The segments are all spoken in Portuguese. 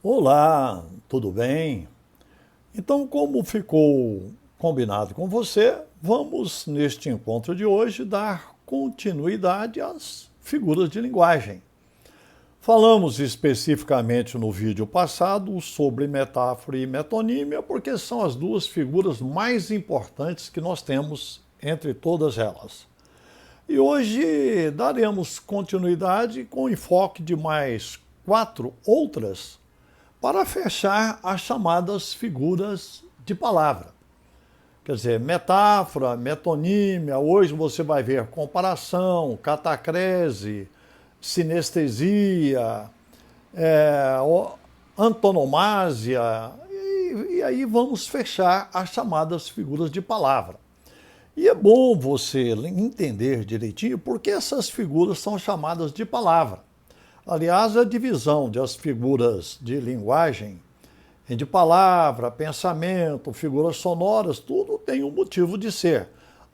Olá, tudo bem? Então, como ficou combinado com você, vamos neste encontro de hoje dar continuidade às figuras de linguagem. Falamos especificamente no vídeo passado sobre metáfora e metonímia, porque são as duas figuras mais importantes que nós temos entre todas elas. E hoje daremos continuidade com enfoque de mais 4 outras para fechar as chamadas figuras de palavra. Quer dizer, metáfora, metonímia, hoje você vai ver comparação, catacrese, sinestesia, antonomásia, e aí vamos fechar as chamadas figuras de palavra. E é bom você entender direitinho porque essas figuras são chamadas de palavra. Aliás, a divisão das figuras de linguagem, de palavra, pensamento, figuras sonoras, tudo tem um motivo de ser.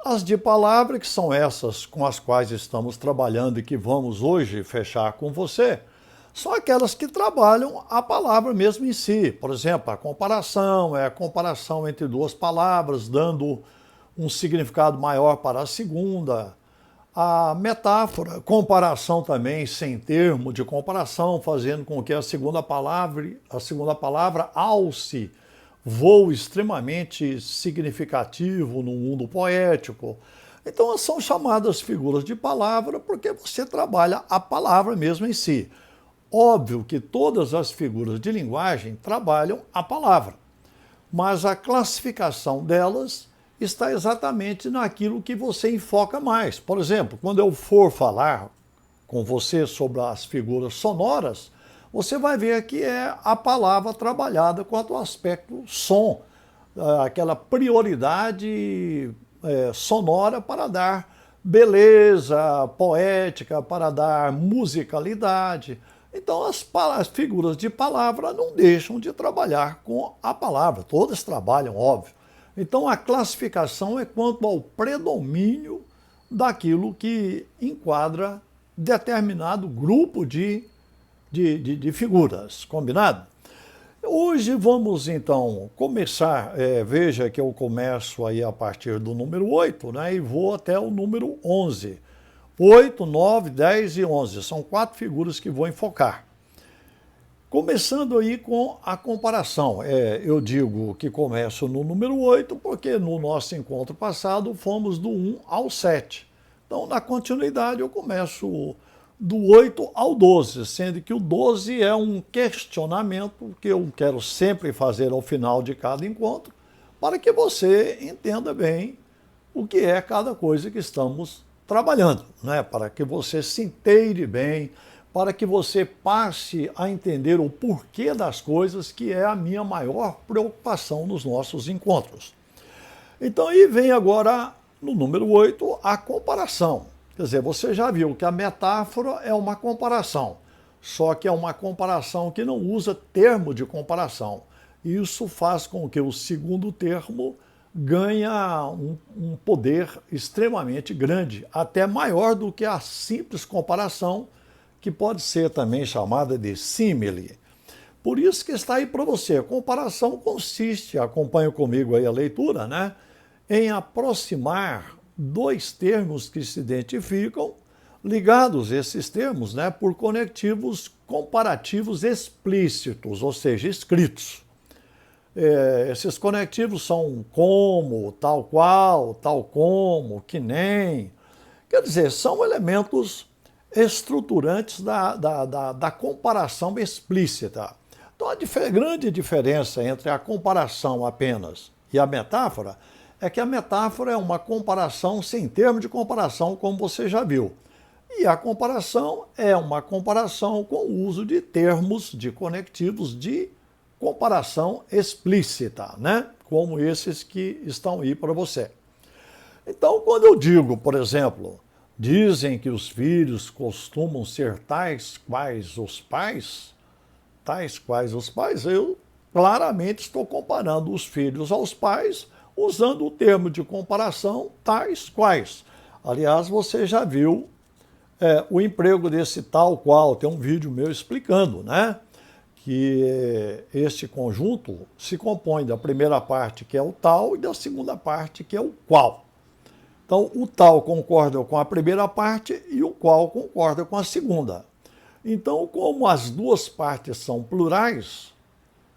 As de palavra, que são essas com as quais estamos trabalhando e que vamos hoje fechar com você, são aquelas que trabalham a palavra mesmo em si. Por exemplo, a comparação é a comparação entre duas palavras, dando um significado maior para a segunda. A metáfora, comparação também, sem termo de comparação, fazendo com que a segunda palavra alce voo extremamente significativo no mundo poético. Então, são chamadas figuras de palavra porque você trabalha a palavra mesmo em si. Óbvio que todas as figuras de linguagem trabalham a palavra, mas a classificação delas está exatamente naquilo que você enfoca mais. Por exemplo, quando eu for falar com você sobre as figuras sonoras, você vai ver que é a palavra trabalhada quanto ao aspecto som, aquela prioridade sonora para dar beleza poética, para dar musicalidade. Então, as figuras de palavra não deixam de trabalhar com a palavra, todas trabalham, óbvio. Então, a classificação é quanto ao predomínio daquilo que enquadra determinado grupo de figuras, combinado? Hoje vamos, então, começar, veja que eu começo aí a partir do número 8, né, e vou até o número 11. 8, 9, 10 e 11, são 4 figuras que vou enfocar. Começando aí com a comparação. Eu digo que começo no número 8 porque no nosso encontro passado fomos do 1 ao 7. Então, na continuidade, eu começo do 8 ao 12, sendo que o 12 é um questionamento que eu quero sempre fazer ao final de cada encontro, para que você entenda bem o que é cada coisa que estamos trabalhando, né? Para que você se inteire bem, para que você passe a entender o porquê das coisas, que é a minha maior preocupação nos nossos encontros. Então, aí vem agora, no número 8, a comparação. Quer dizer, você já viu que a metáfora é uma comparação, só que é uma comparação que não usa termo de comparação. Isso faz com que o segundo termo ganhe um poder extremamente grande, até maior do que a simples comparação, que pode ser também chamada de símile. Por isso que está aí para você. A comparação consiste, acompanha comigo aí a leitura, né, em aproximar dois termos que se identificam, ligados esses termos, né, por conectivos comparativos explícitos, ou seja, escritos. Esses conectivos são como, tal qual, tal como, que nem. Quer dizer, são elementos estruturantes da comparação explícita. Então, a grande diferença entre a comparação apenas e a metáfora é que a metáfora é uma comparação sem termo de comparação, como você já viu. E a comparação é uma comparação com o uso de termos, de conectivos de comparação explícita, né? Como esses que estão aí para você. Então, quando eu digo, por exemplo, dizem que os filhos costumam ser tais quais os pais, eu claramente estou comparando os filhos aos pais, usando o termo de comparação tais quais. Aliás, você já viu o emprego desse tal qual, tem um vídeo meu explicando, né? que este conjunto se compõe da primeira parte, que é o tal, e da segunda parte, que é o qual. Então, o tal concorda com a primeira parte e o qual concorda com a segunda. Então, como as duas partes são plurais,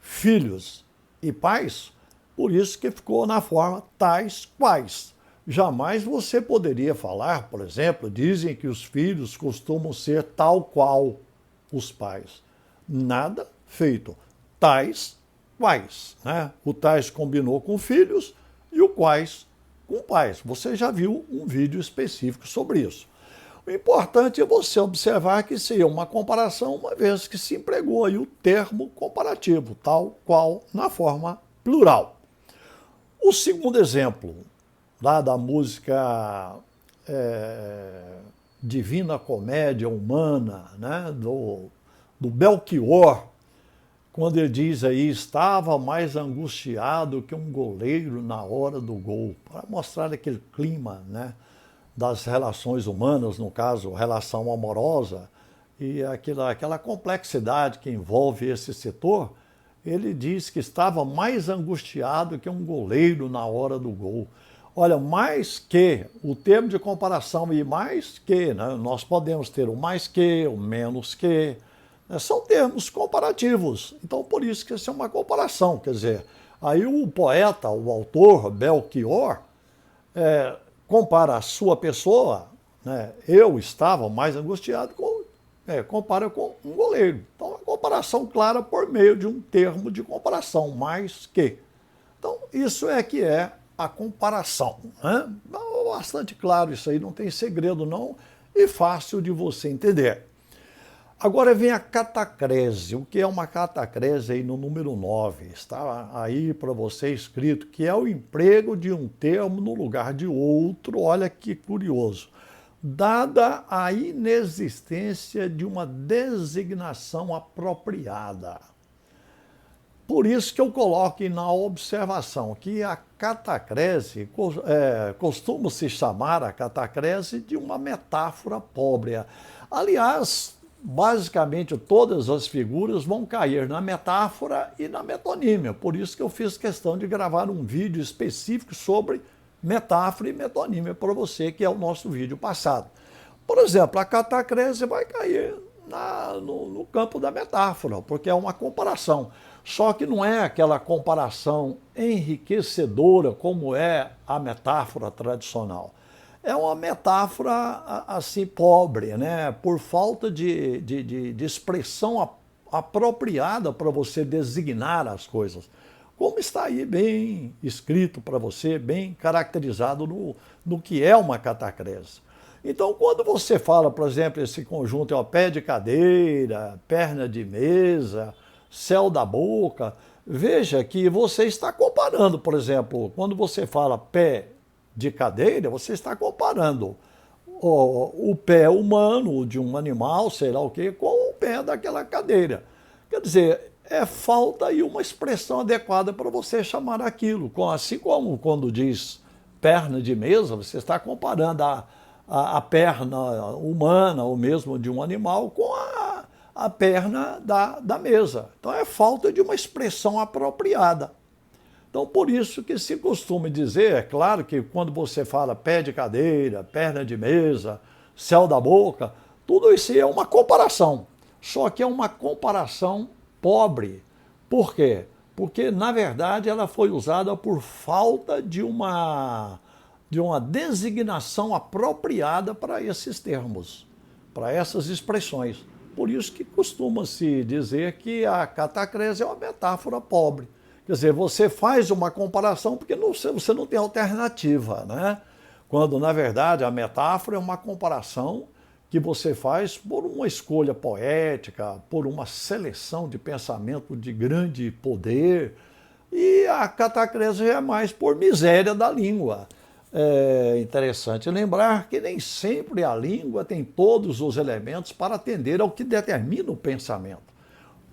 filhos e pais, por isso que ficou na forma tais quais. Jamais você poderia falar, por exemplo, dizem que os filhos costumam ser tal qual os pais. Nada feito. Tais quais. Né? O tais combinou com filhos e o quais com pais. Você já viu um vídeo específico sobre isso. O importante é você observar que isso é uma comparação, uma vez que se empregou aí o termo comparativo, tal qual, na forma plural. O segundo exemplo, lá da música Divina Comédia Humana, né, do Belchior, quando ele diz aí, estava mais angustiado que um goleiro na hora do gol, para mostrar aquele clima, né, das relações humanas, no caso, relação amorosa, e aquela complexidade que envolve esse setor. Ele diz que estava mais angustiado que um goleiro na hora do gol. Olha, mais que, o termo de comparação e mais que, né, nós podemos ter o mais que, o menos que, né, são termos comparativos. Então, por isso que isso é uma comparação. Quer dizer, aí o poeta, o autor, Belchior, compara a sua pessoa, né, eu estava mais angustiado, compara com um goleiro. Então, a comparação clara por meio de um termo de comparação, mais que. Então, isso é que é a comparação. Né? Bastante claro isso aí, não tem segredo não, e fácil de você entender. Agora vem a catacrese. O que é uma catacrese aí no número 9? Está aí para você escrito, que é o emprego de um termo no lugar de outro. Olha que curioso. Dada a inexistência de uma designação apropriada. Por isso que eu coloco na observação que a catacrese, costuma se chamar a catacrese de uma metáfora pobre. Aliás, basicamente todas as figuras vão cair na metáfora e na metonímia. Por isso que eu fiz questão de gravar um vídeo específico sobre metáfora e metonímia para você, que é o nosso vídeo passado. Por exemplo, a catacrese vai cair no campo da metáfora, porque é uma comparação. Só que não é aquela comparação enriquecedora como é a metáfora tradicional. É uma metáfora assim pobre, né? Por falta de expressão apropriada para você designar as coisas. Como está aí bem escrito para você, bem caracterizado no que é uma catacrese. Então, quando você fala, por exemplo, esse conjunto é o pé de cadeira, perna de mesa, céu da boca, veja que você está comparando, por exemplo, quando você fala pé de cadeira, você está comparando o pé humano de um animal, sei lá o quê, com o pé daquela cadeira. Quer dizer, falta aí uma expressão adequada para você chamar aquilo. Assim como quando diz perna de mesa, você está comparando a perna humana, ou mesmo de um animal, com a perna da mesa. Então é falta de uma expressão apropriada. Então, por isso que se costuma dizer, é claro que quando você fala pé de cadeira, perna de mesa, céu da boca, tudo isso é uma comparação. Só que é uma comparação pobre. Por quê? Porque, na verdade, ela foi usada por falta de uma designação apropriada para esses termos, para essas expressões. Por isso que costuma-se dizer que a catacrese é uma metáfora pobre. Quer dizer, você faz uma comparação porque você não tem alternativa, né? Quando, na verdade, a metáfora é uma comparação que você faz por uma escolha poética, por uma seleção de pensamento de grande poder, e a catacrese é mais por miséria da língua. É interessante lembrar que nem sempre a língua tem todos os elementos para atender ao que determina o pensamento.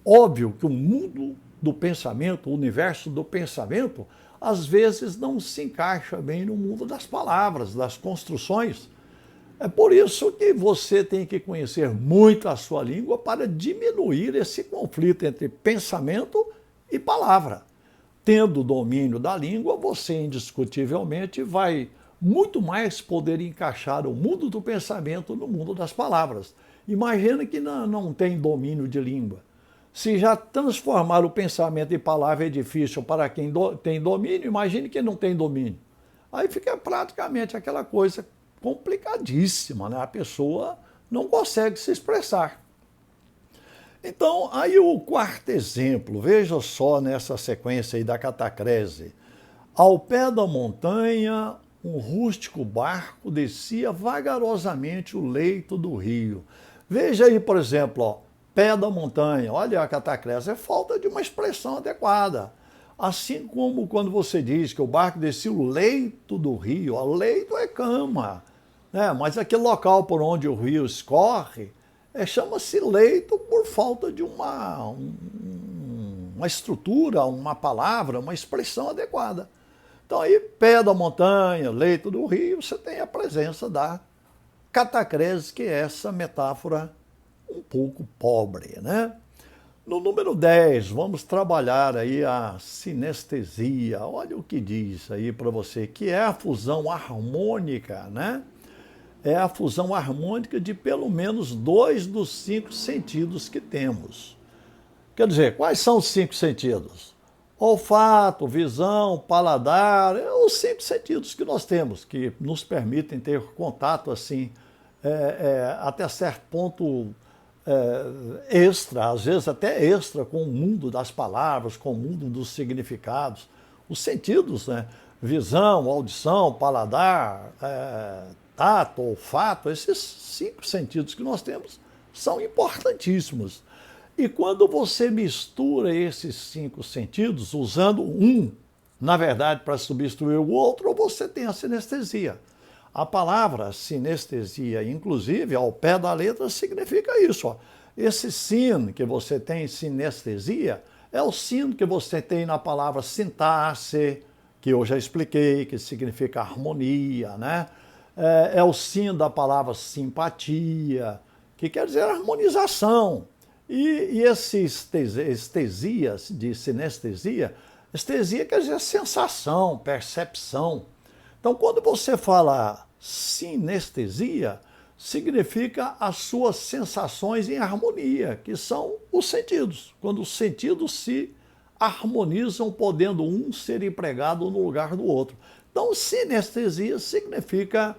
Óbvio que o mundo do pensamento, o universo do pensamento, às vezes não se encaixa bem no mundo das palavras, das construções. É por isso que você tem que conhecer muito a sua língua para diminuir esse conflito entre pensamento e palavra. Tendo domínio da língua, você indiscutivelmente vai muito mais poder encaixar o mundo do pensamento no mundo das palavras. Imagina que não tem domínio de língua. Se já transformar o pensamento em palavra é difícil para quem tem domínio, imagine quem não tem domínio. Aí fica praticamente aquela coisa complicadíssima, né? A pessoa não consegue se expressar. Então, aí o quarto exemplo, veja só nessa sequência aí da catacrese. Ao pé da montanha, um rústico barco descia vagarosamente o leito do rio. Veja aí, por exemplo, ó, pé da montanha, olha a catacrese, é falta de uma expressão adequada. Assim como quando você diz que o barco descia o leito do rio, o leito é cama, né? Mas aquele local por onde o rio escorre, chama-se leito por falta de uma estrutura, uma palavra, uma expressão adequada. Então aí, pé da montanha, leito do rio, você tem a presença da catacrese, que é essa metáfora um pouco pobre, né? No número 10, vamos trabalhar aí a sinestesia. Olha o que diz aí para você, que é a fusão harmônica, né? É a fusão harmônica de pelo menos 2 dos 5 sentidos que temos. Quer dizer, quais são os 5 sentidos? Olfato, visão, paladar, os 5 sentidos que nós temos, que nos permitem ter contato assim, até certo ponto extra, às vezes até extra, com o mundo das palavras, com o mundo dos significados. Os sentidos, né? Visão, audição, paladar, tato, olfato, esses 5 sentidos que nós temos são importantíssimos. E quando você mistura esses 5 sentidos, usando um, na verdade, para substituir o outro, você tem a sinestesia. A palavra sinestesia, inclusive, ao pé da letra, significa isso. Ó. Esse sin que você tem em sinestesia é o sin que você tem na palavra sintaxe, que eu já expliquei, que significa harmonia, né? É o sin da palavra simpatia, que quer dizer harmonização. E esse estesia, de sinestesia, estesia quer dizer sensação, percepção. Então, quando você fala sinestesia, significa as suas sensações em harmonia, que são os sentidos. Quando os sentidos se harmonizam, podendo um ser empregado no lugar do outro. Então, sinestesia significa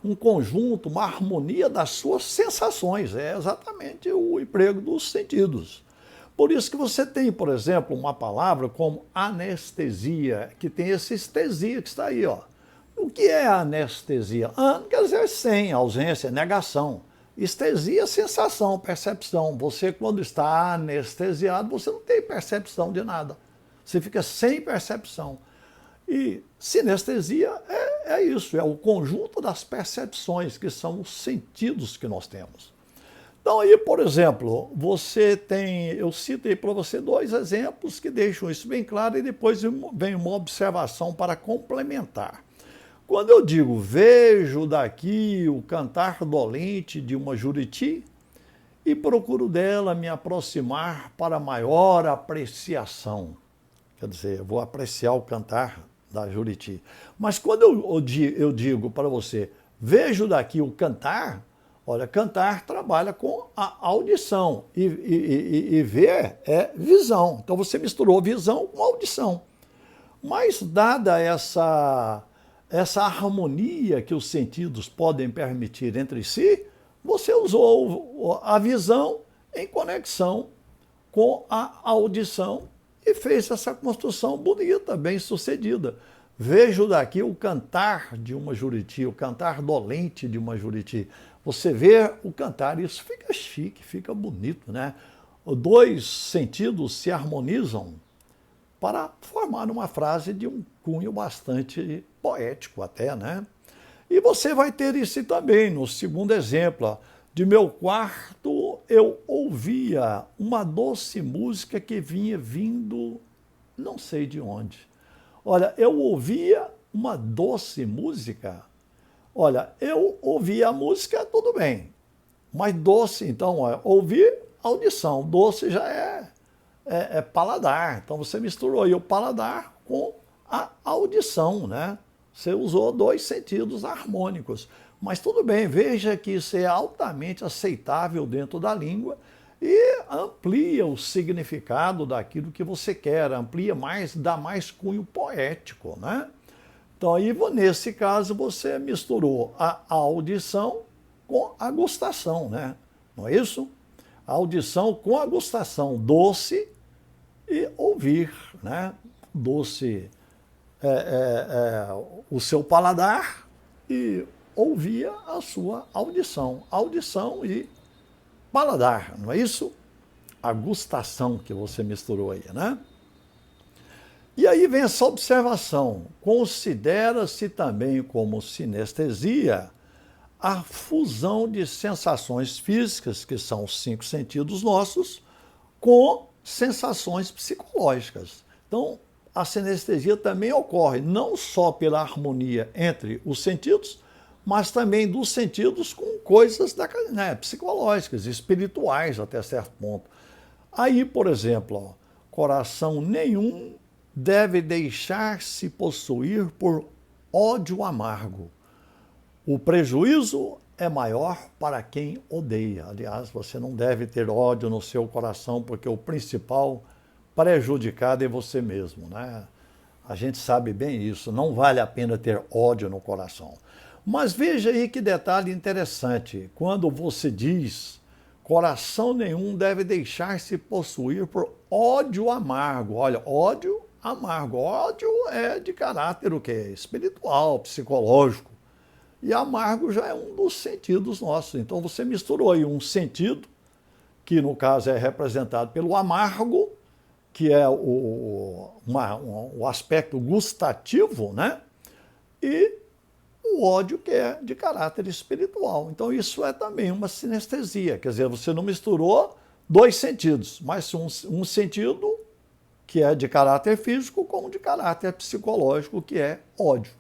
um conjunto, uma harmonia das suas sensações. É exatamente o emprego dos sentidos. Por isso que você tem, por exemplo, uma palavra como anestesia, que tem esse estesia que está aí, ó. O que é anestesia? An quer dizer sem, ausência, negação. Estesia, sensação, percepção. Você, quando está anestesiado, você não tem percepção de nada. Você fica sem percepção. E sinestesia é isso, é o conjunto das percepções, que são os sentidos que nós temos. Então aí, por exemplo, você tem, eu citei para você 2 exemplos que deixam isso bem claro e depois vem uma observação para complementar. Quando eu digo, vejo daqui o cantar dolente de uma juriti e procuro dela me aproximar para maior apreciação. Quer dizer, eu vou apreciar o cantar da juriti. Mas quando eu digo para você, vejo daqui o cantar, olha, cantar trabalha com a audição e ver é visão. Então você misturou visão com audição. Mas dada essa harmonia que os sentidos podem permitir entre si, você usou a visão em conexão com a audição e fez essa construção bonita, bem sucedida. Vejo daqui o cantar de uma juriti, o cantar dolente de uma juriti. Você vê o cantar, isso fica chique, fica bonito, né? Os 2 sentidos se harmonizam para formar uma frase de um cunho bastante poético até, né? E você vai ter isso também no segundo exemplo. Ó. De meu quarto eu ouvia uma doce música que vinha vindo não sei de onde. Olha, eu ouvia uma doce música. Olha, eu ouvi a música, tudo bem. Mas doce, então, ouvir, audição. Doce já é paladar. Então você misturou aí o paladar com a audição, né? Você usou dois sentidos harmônicos. Mas tudo bem, veja que isso é altamente aceitável dentro da língua e amplia o significado daquilo que você quer, amplia mais, dá mais cunho poético, né? Então aí, nesse caso, você misturou a audição com a gustação, né? Não é isso? A audição com a gustação, doce e ouvir, né? Doce o seu paladar e ouvia a sua audição. Audição e paladar, não é isso? A gustação que você misturou aí, né? E aí vem essa observação. Considera-se também como sinestesia a fusão de sensações físicas, que são os 5 sentidos nossos, com sensações psicológicas. Então, a sinestesia também ocorre não só pela harmonia entre os sentidos, mas também dos sentidos com coisas psicológicas, espirituais até certo ponto. Aí, por exemplo, coração nenhum deve deixar-se possuir por ódio amargo. O prejuízo é maior para quem odeia. Aliás, você não deve ter ódio no seu coração, porque o principal prejudicado é você mesmo, né? A gente sabe bem isso, não vale a pena ter ódio no coração. Mas veja aí que detalhe interessante, quando você diz coração nenhum deve deixar-se possuir por ódio amargo. Olha, ódio amargo. Ódio é de caráter o quê? Espiritual, psicológico. E amargo já é um dos sentidos nossos. Então você misturou aí um sentido, que no caso é representado pelo amargo, que é o aspecto gustativo, né? E o ódio, que é de caráter espiritual. Então isso é também uma sinestesia. Quer dizer, você não misturou dois sentidos, mas um sentido que é de caráter físico com de caráter psicológico, que é ódio.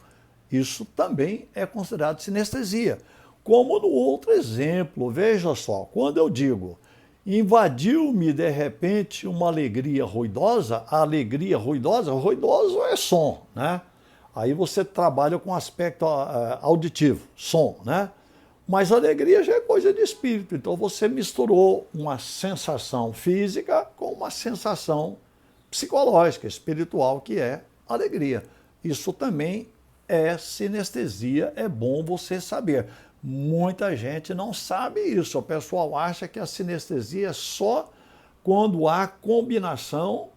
Isso também é considerado sinestesia. Como no outro exemplo, veja só, quando eu digo invadiu-me de repente uma alegria ruidosa, a alegria ruidosa, ruidoso é som, né? Aí você trabalha com aspecto auditivo, som, né? Mas alegria já é coisa de espírito, então você misturou uma sensação física com uma sensação psicológica, espiritual, que é alegria. Isso também é sinestesia, é bom você saber. Muita gente não sabe isso. O pessoal acha que a sinestesia é só quando há combinação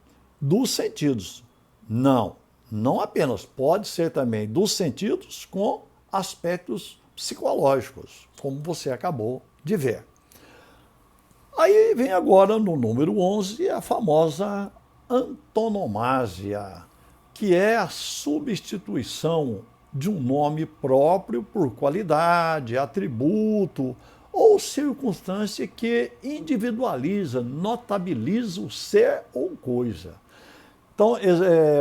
dos sentidos. Não, não apenas. Pode ser também dos sentidos com aspectos psicológicos, como você acabou de ver. Aí vem agora no número 11 a famosa antonomásia, que é a substituição de um nome próprio por qualidade, atributo ou circunstância que individualiza, notabiliza o ser ou coisa. Então,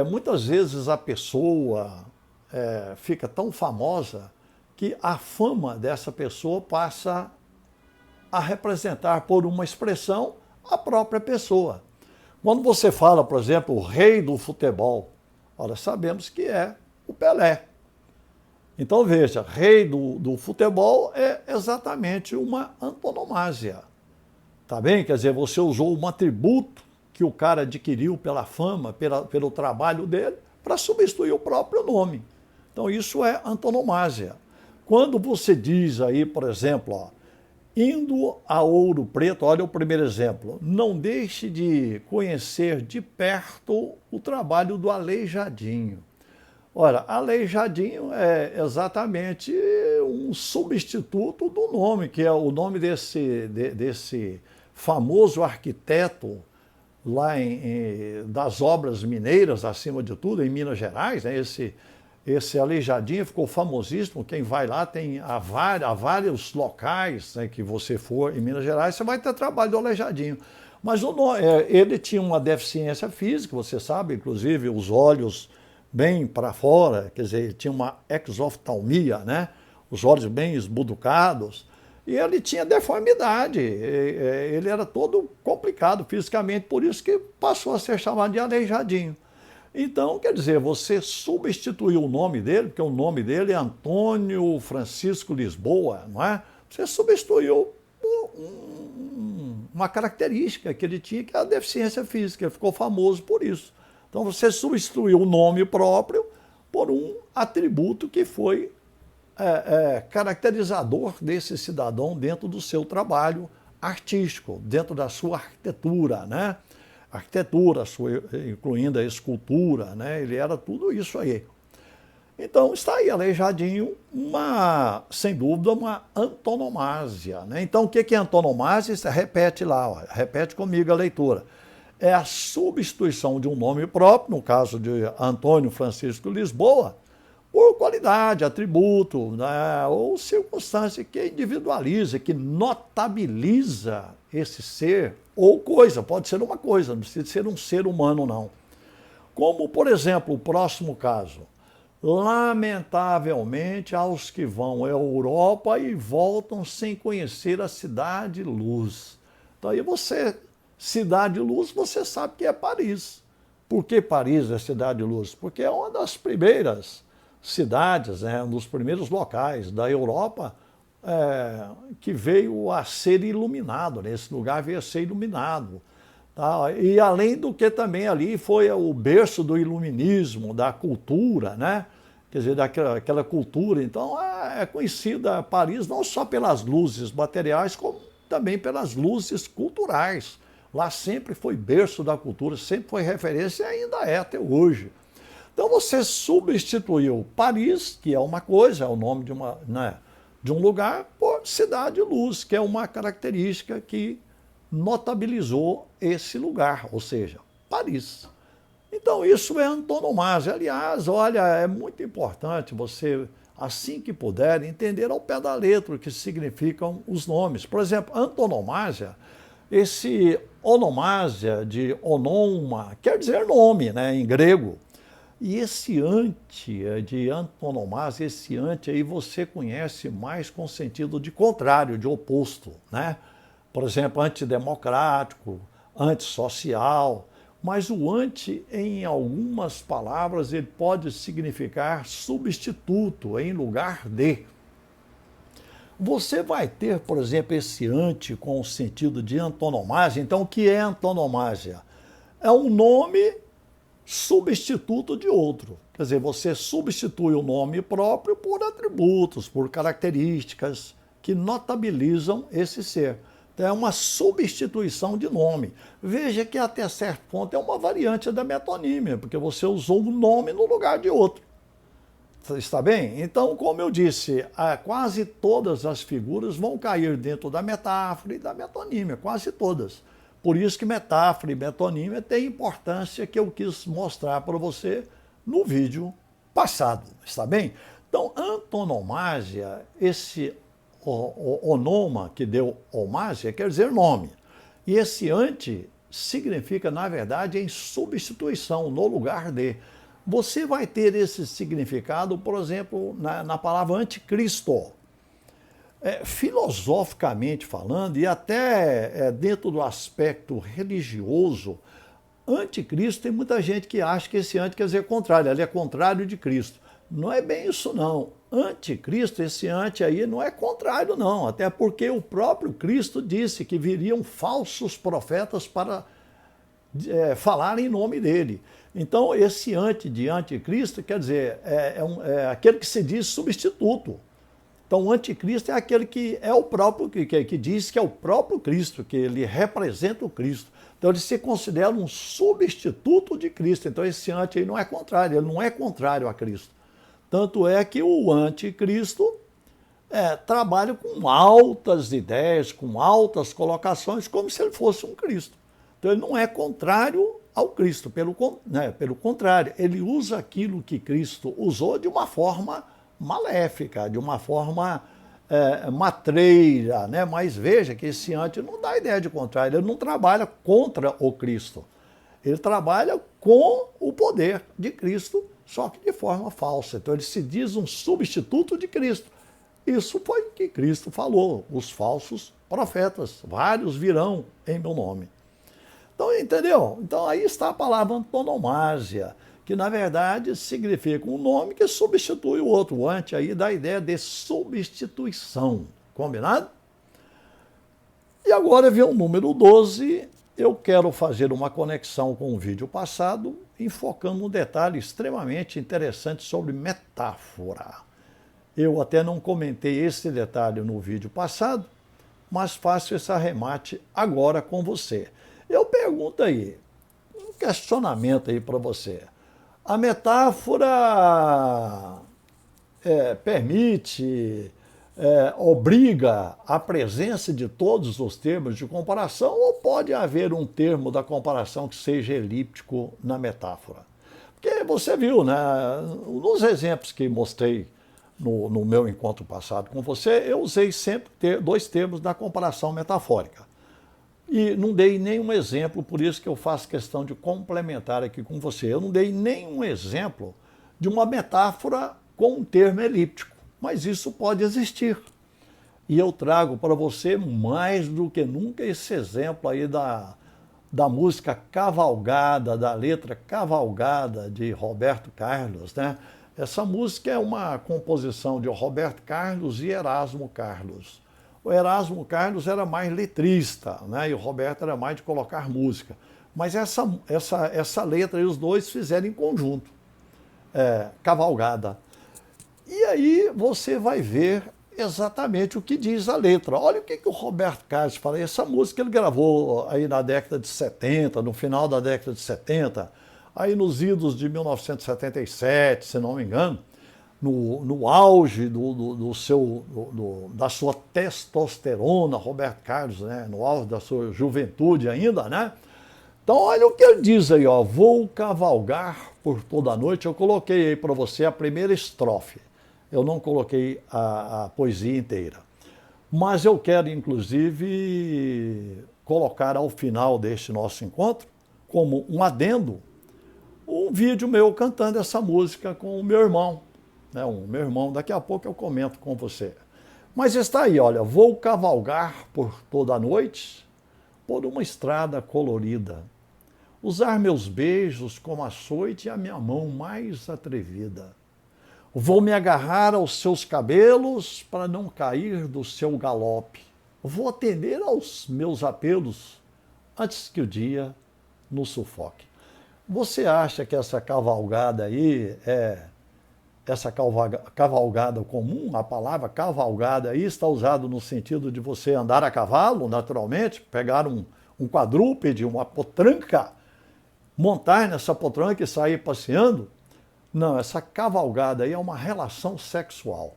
muitas vezes a pessoa fica tão famosa que a fama dessa pessoa passa a representar por uma expressão a própria pessoa. Quando você fala, por exemplo, o rei do futebol, olha, sabemos que é o Pelé. Então veja, rei do futebol é exatamente uma antonomásia. Tá bem? Quer dizer, você usou um atributo que o cara adquiriu pela fama, pelo trabalho dele, para substituir o próprio nome. Então isso é antonomásia. Quando você diz aí, por exemplo, ó, indo a Ouro Preto, olha o primeiro exemplo, não deixe de conhecer de perto o trabalho do Aleijadinho. Ora, Aleijadinho é exatamente um substituto do nome, que é o nome desse famoso arquiteto lá das obras mineiras, acima de tudo, em Minas Gerais, né? Esse Aleijadinho ficou famosíssimo. Quem vai lá tem a vários locais, né, que você for em Minas Gerais, você vai ter trabalho do Aleijadinho. Mas ele tinha uma deficiência física, você sabe, inclusive os olhos bem para fora, quer dizer, ele tinha uma exoftalmia, né? os olhos bem esbuducados, e ele tinha deformidade, ele era todo complicado fisicamente, por isso que passou a ser chamado de Aleijadinho. Então, quer dizer, você substituiu o nome dele, porque o nome dele é Antônio Francisco Lisboa, não é? Você substituiu por uma característica que ele tinha, que é a deficiência física, ele ficou famoso por isso. Então, você substituiu o nome próprio por um atributo que foi caracterizador desse cidadão dentro do seu trabalho artístico, dentro da sua arquitetura, né? Arquitetura, incluindo a escultura, né? Ele era tudo isso aí. Então está aí, Aleijadinho, sem dúvida, uma antonomásia, né? Então o que é antonomásia? Você repete lá, ó, repete comigo a leitura. É a substituição de um nome próprio, no caso de Antônio Francisco Lisboa, por qualidade, atributo, né, ou circunstância que individualiza, que notabiliza esse ser ou coisa. Pode ser uma coisa, não precisa ser um ser humano, não. Como, por exemplo, o próximo caso. Lamentavelmente, aos que vão à Europa e voltam sem conhecer a Cidade Luz. Então aí você, Cidade Luz, você sabe que é Paris. Por que Paris é Cidade Luz? Porque é uma das primeiras cidades, né, um dos primeiros locais da Europa que veio a ser iluminado, né? Esse lugar veio a ser iluminado. Tá? E além do que também ali foi o berço do iluminismo, da cultura, né? Quer dizer, daquela cultura. Então é conhecida Paris não só pelas luzes materiais, como também pelas luzes culturais. Lá sempre foi berço da cultura, sempre foi referência e ainda é até hoje. Então você substituiu Paris, que é uma coisa, é o nome de um lugar, por Cidade Luz, que é uma característica que notabilizou esse lugar, ou seja, Paris. Então isso é antonomásia. Aliás, olha, é muito importante você, assim que puder, entender ao pé da letra o que significam os nomes. Por exemplo, antonomásia, esse onomásia de onoma, quer dizer nome, né, em grego. E esse ante de antonomásia, esse ante aí você conhece mais com sentido de contrário, de oposto, né? Por exemplo, antidemocrático, antissocial, mas o ante, em algumas palavras, ele pode significar substituto, em lugar de. Você vai ter, por exemplo, esse ante com o sentido de antonomásia. Então, o que é antonomásia? É um nome substituto de outro. Quer dizer, você substitui o nome próprio por atributos, por características que notabilizam esse ser. Então, é uma substituição de nome. Veja que até certo ponto é uma variante da metonímia, porque você usou um nome no lugar de outro. Está bem? Então, como eu disse, quase todas as figuras vão cair dentro da metáfora e da metonímia, quase todas. Por isso que metáfora e metonímia têm importância que eu quis mostrar para você no vídeo passado, está bem? Então, antonomásia, esse onoma que deu omásia, quer dizer nome. E esse ante significa, na verdade, em substituição, no lugar de. Você vai ter esse significado, por exemplo, na palavra anticristo. Filosoficamente falando, e até dentro do aspecto religioso, anticristo, tem muita gente que acha que esse anti quer dizer contrário, ele é contrário de Cristo. Não é bem isso, não. Anticristo, esse anti aí, não é contrário, não. Até porque o próprio Cristo disse que viriam falsos profetas para falar em nome dele. Então, esse anti de anticristo, quer dizer, é aquele que se diz substituto. Então, o anticristo é aquele que é o próprio, que diz que é o próprio Cristo, que ele representa o Cristo. Então, ele se considera um substituto de Cristo. Então, esse anti aí não é contrário, ele não é contrário a Cristo. Tanto é que o anticristo trabalha com altas ideias, com altas colocações, como se ele fosse um Cristo. Então, ele não é contrário ao Cristo, pelo contrário, ele usa aquilo que Cristo usou de uma forma maléfica, de uma forma matreira, né? Mas veja que esse anti não dá ideia de contrário, ele não trabalha contra o Cristo, ele trabalha com o poder de Cristo, só que de forma falsa. Então ele se diz um substituto de Cristo, Isso foi o que Cristo falou, os falsos profetas, vários virão em meu nome. Então, entendeu? Então aí está a palavra antonomasia, que na verdade significa um nome que substitui o outro, o ante aí da ideia de substituição. Combinado? E agora vem o número 12, eu quero fazer uma conexão com o vídeo passado, enfocando um detalhe extremamente interessante sobre metáfora. Eu até não comentei esse detalhe no vídeo passado, mas faço esse arremate agora com você. Eu pergunto aí, um questionamento aí para você. A metáfora permite, obriga a presença de todos os termos de comparação ou pode haver um termo da comparação que seja elíptico na metáfora? Porque você viu, né, nos exemplos que mostrei no meu encontro passado com você, eu usei sempre dois termos da comparação metafórica. E não dei nenhum exemplo, por isso que eu faço questão de complementar aqui com você. Eu não dei nenhum exemplo de uma metáfora com um termo elíptico, mas isso pode existir. E eu trago para você mais do que nunca esse exemplo aí da música Cavalgada, da letra Cavalgada de Roberto Carlos, né? Essa música é uma composição de Roberto Carlos e Erasmo Carlos. O Erasmo Carlos era mais letrista, né? E o Roberto era mais de colocar música. Mas essa letra e os dois fizeram em conjunto, Cavalgada. E aí você vai ver exatamente o que diz a letra. Olha o que o Roberto Carlos fala. Essa música ele gravou aí na década de 70, no final da década de 70, aí nos idos de 1977, se não me engano, no auge da sua testosterona, Roberto Carlos, né? No auge da sua juventude ainda, né? Então, olha o que ele diz aí, ó. Vou cavalgar por toda a noite. Eu coloquei aí para você a primeira estrofe. Eu não coloquei a poesia inteira. Mas eu quero, inclusive, colocar ao final deste nosso encontro, como um adendo, um vídeo meu cantando essa música com o meu irmão. O meu irmão, daqui a pouco eu comento com você. Mas está aí, olha, vou cavalgar por toda a noite, por uma estrada colorida, usar meus beijos como açoite e a minha mão mais atrevida. Vou me agarrar aos seus cabelos para não cair do seu galope. Vou atender aos meus apelos antes que o dia nos sufoque. Você acha que essa cavalgada aí essa cavalgada comum, a palavra cavalgada aí está usada no sentido de você andar a cavalo, naturalmente, pegar um quadrúpede, uma potranca, montar nessa potranca e sair passeando? Não, essa cavalgada aí é uma relação sexual.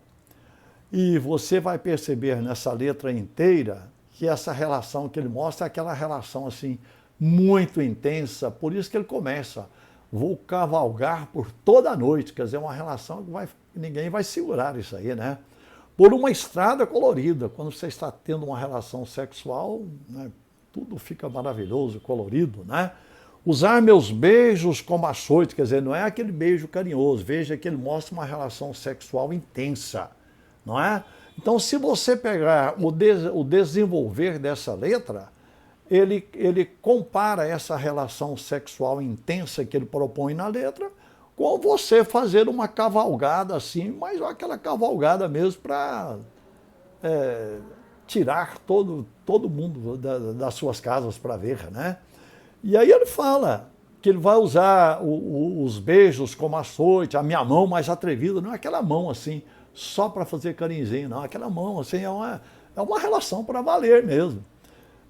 E você vai perceber nessa letra inteira que essa relação que ele mostra é aquela relação assim muito intensa, por isso que ele começa, vou cavalgar por toda a noite, quer dizer, uma relação que ninguém vai segurar isso aí, né? Por uma estrada colorida, quando você está tendo uma relação sexual, né, tudo fica maravilhoso, colorido, né? Usar meus beijos como açoite, quer dizer, não é aquele beijo carinhoso, veja que ele mostra uma relação sexual intensa, não é? Então, se você pegar o desenvolver dessa letra, ele compara essa relação sexual intensa que ele propõe na letra com você fazer uma cavalgada assim, mas aquela cavalgada mesmo para tirar todo mundo das suas casas para ver, né? E aí ele fala que ele vai usar os beijos como açoite, a minha mão mais atrevida, não é aquela mão assim, só para fazer carinhozinho, não, aquela mão assim é uma relação para valer mesmo.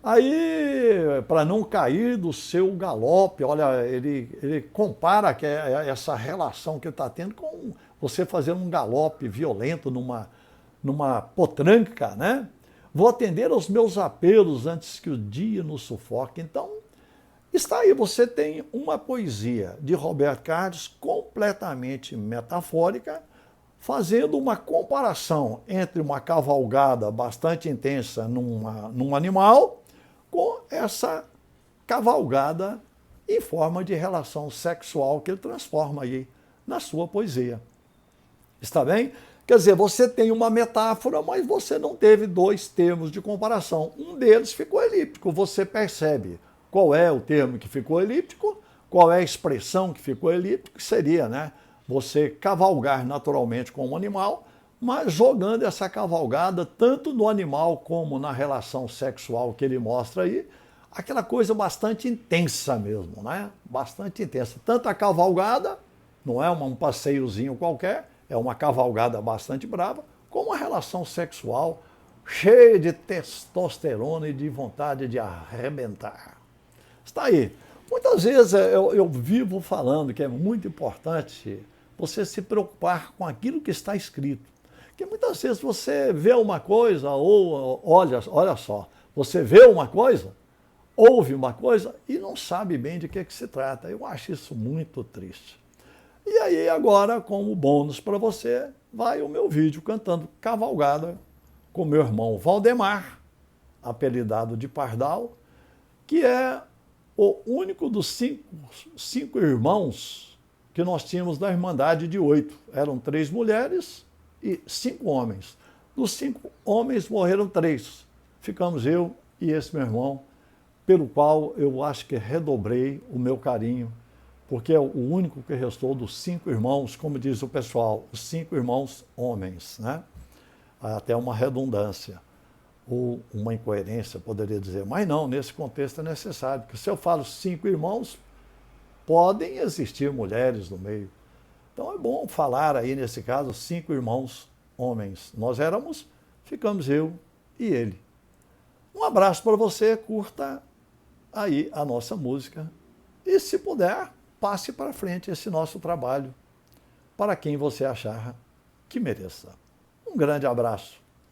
Aí, para não cair do seu galope, olha, ele compara essa relação que ele está tendo com você fazendo um galope violento numa potranca, né? Vou atender aos meus apelos antes que o dia nos sufoque. Então, está aí, você tem uma poesia de Roberto Carlos completamente metafórica, fazendo uma comparação entre uma cavalgada bastante intensa num animal com essa cavalgada em forma de relação sexual que ele transforma aí na sua poesia. Está bem? Quer dizer, você tem uma metáfora, mas você não teve dois termos de comparação. Um deles ficou elíptico. Você percebe qual é o termo que ficou elíptico, qual é a expressão que ficou elíptico, que seria, né, você cavalgar naturalmente com um animal, mas jogando essa cavalgada tanto no animal como na relação sexual que ele mostra aí, aquela coisa bastante intensa mesmo, né? Bastante intensa. Tanto a cavalgada, não é um passeiozinho qualquer, é uma cavalgada bastante brava, como a relação sexual cheia de testosterona e de vontade de arrebentar. Está aí. Muitas vezes eu vivo falando que é muito importante você se preocupar com aquilo que está escrito. Porque muitas vezes você vê uma coisa, ou olha só, você vê uma coisa, ouve uma coisa e não sabe bem de que se trata. Eu acho isso muito triste. E aí agora, como bônus para você, vai o meu vídeo cantando Cavalgada com meu irmão Valdemar, apelidado de Pardal, que é o único dos cinco irmãos que nós tínhamos na Irmandade de 8. Eram 3 mulheres e 5 homens. Dos 5 homens morreram 3. Ficamos eu e esse meu irmão, pelo qual eu acho que redobrei o meu carinho, porque é o único que restou dos 5 irmãos, como diz o pessoal, os 5 irmãos homens, né? Até uma redundância, ou uma incoerência, poderia dizer. Mas não, nesse contexto é necessário, porque se eu falo 5 irmãos, podem existir mulheres no meio. Então é bom falar aí, nesse caso, 5 irmãos homens. Nós ficamos eu e ele. Um abraço para você, curta aí a nossa música e, se puder, passe para frente esse nosso trabalho para quem você achar que mereça. Um grande abraço.